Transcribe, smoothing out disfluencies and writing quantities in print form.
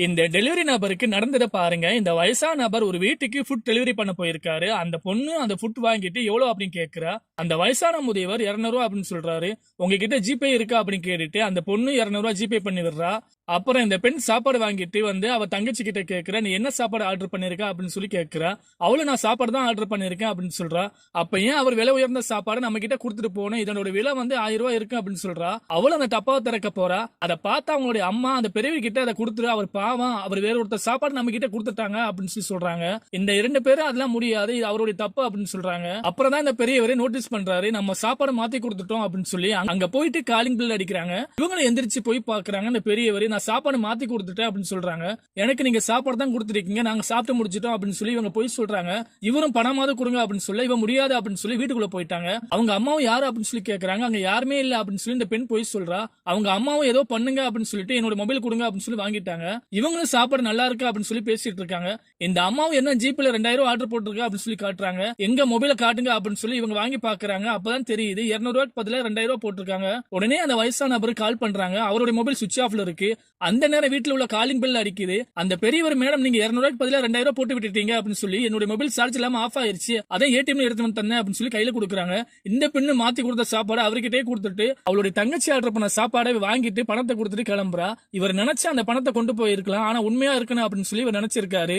இந்த டெலிவரி நபருக்கு நடந்ததை பாருங்க. இந்த வயசான நபர் ஒரு வீட்டுக்கு ஃபுட் டெலிவரி பண்ண போயிருக்காரு. அந்த பொண்ணு அந்த ஃபுட் வாங்கிட்டு எவ்வளவு அப்படின்னு கேக்குறா. அந்த வயசான முதியவர் 200 அப்படின்னு சொல்றாரு. உங்ககிட்ட ஜிபே இருக்கா அப்படின்னு கேட்டுட்டு அந்த பொண்ணு 200 ஜிபே பண்ணி விடுறா. அப்புறம் இந்த பெண் சாப்பாடு வாங்கிட்டு வந்து அவ தங்கச்சி கிட்ட கேக்குறா, நீ என்ன சாப்பாடு ஆர்டர் பண்ணிருக்க அப்படின்னு சொல்லி கேக்குறா. அவளும் நான் சாப்பாடு தான் ஆர்டர் பண்ணிருக்கேன் அப்படின்னு சொல்றா. அப்ப ஏன் அவர் விலை உயர்ந்த சாப்பாடு நம்ம கிட்ட கொடுத்துட்டு போனோம், இதனோட விலை வந்து 1000 ரூபாய் இருக்கு அப்படின்னு சொல்றா. அவளும் அந்த டப்பாவை திறக்க போறா. அதை பார்த்து அவங்களுடைய அம்மா அந்த பெரியவர் கிட்ட அதை கொடுத்துரு, அவர் பாவம், அவர் வேற ஒருத்தர் சாப்பாடு நம்ம கிட்ட கொடுத்துட்டாங்க அப்படின்னு சொல்லி சொல்றாங்க. இந்த 2 பேரும் அதெல்லாம் முடியாது, இது அவருடைய தப்பு அப்படின்னு சொல்றாங்க. அப்புறம் தான் இந்த பெரியவரே நோட்டீஸ் பண்றாரு, நம்ம சாப்பாடு மாத்தி கொடுத்துட்டோம் அப்படின்னு சொல்லி அங்க போயிட்டு காலிங் பில் அடிக்கிறாங்க. இவங்க எந்திரிச்சு போய் பாக்குறாங்க. இந்த பெரியவர், நான் சாப்பாடு மாத்தி கொடுத்துட்டேன் அப்படின்னு சொல்றாங்க. எனக்கு நீங்க சாப்பாடு தான் கொடுத்துருக்கீங்க, நாங்க சாப்பிட்டு முடிச்சிட்டோம் அப்படின்னு சொல்லி இவங்க போய் சொல்றாங்க. இவரும் பணமாவது கொடுங்க அப்படின்னு சொல்லி இவன் முடியாது அப்படின்னு சொல்லி வீட்டுக்குள்ள போயிட்டாங்க. அவங்க அம்மாவும் யாரு அப்படின்னு சொல்லி கேக்குறாங்க. அங்க யாருமே இல்ல அப்படின்னு சொல்லி இந்த பெண் போய் சொல்றா. அவங்க அம்மாவும் ஏதோ பண்ணுங்க அப்படின்னு சொல்லிட்டு என்னோட மொபைல் கொடுங்க அப்படின்னு சொல்லி வாங்கிட்டாங்க. இவங்களும் சாப்பாடு நல்லா இருக்கு அப்படின்னு சொல்லி பேசிட்டு இருக்காங்க. இந்த அம்மாவும் என்ன ஜிபேல 2000 ஆர்டர் போட்டுருக்கா அப்படின்னு சொல்லி காட்டுறாங்க. எங்க மொபைல காட்டுங்க அப்படின்னு சொல்லி இவங்க வாங்கி பாக்குறாங்க. அப்பதான் தெரியுது 200 ரூபாய்க்கு பதிலா 2000 போட்டிருக்காங்க. உடனே அந்த வயசான நபர் கால் பண்றாங்க. அவருடைய மொபைல் சுவிட்ச் ஆஃப்ல இருக்கு. அந்த நேரம் வீட்டுல உள்ள காலிங் பெல் அடிக்குது. அந்த பெரியவர், மேடம் நீங்க 200 ரூபாய்க்கு பதிலா 2000 போட்டு விட்டுட்டீங்க அப்படின்னு சொல்லி என்னுடைய மொபைல் சார்ஜ் இல்லாம ஆஃப் ஆயிருச்சு, அதை ஏடிஎம் எடுத்து வந்து தந்தேன் அப்படின்னு சொல்லி கையில கொடுக்குறாங்க. இந்த பெண்ணு மாத்தி கொடுத்த சாப்பாடு அவர்கிட்டே கொடுத்துட்டு அவளுடைய தங்கச்சி ஆர்டர் பண்ண சாப்பாடை வாங்கிட்டு பணத்தை கொடுத்துட்டு கிளம்புறா. இவர் நினைச்சா அந்த பணத்தை கொண்டு போயிருக்கலாம், ஆனா உண்மையா இருக்கணும் அப்படின்னு சொல்லி இவர் நினைச்சிருக்காரு.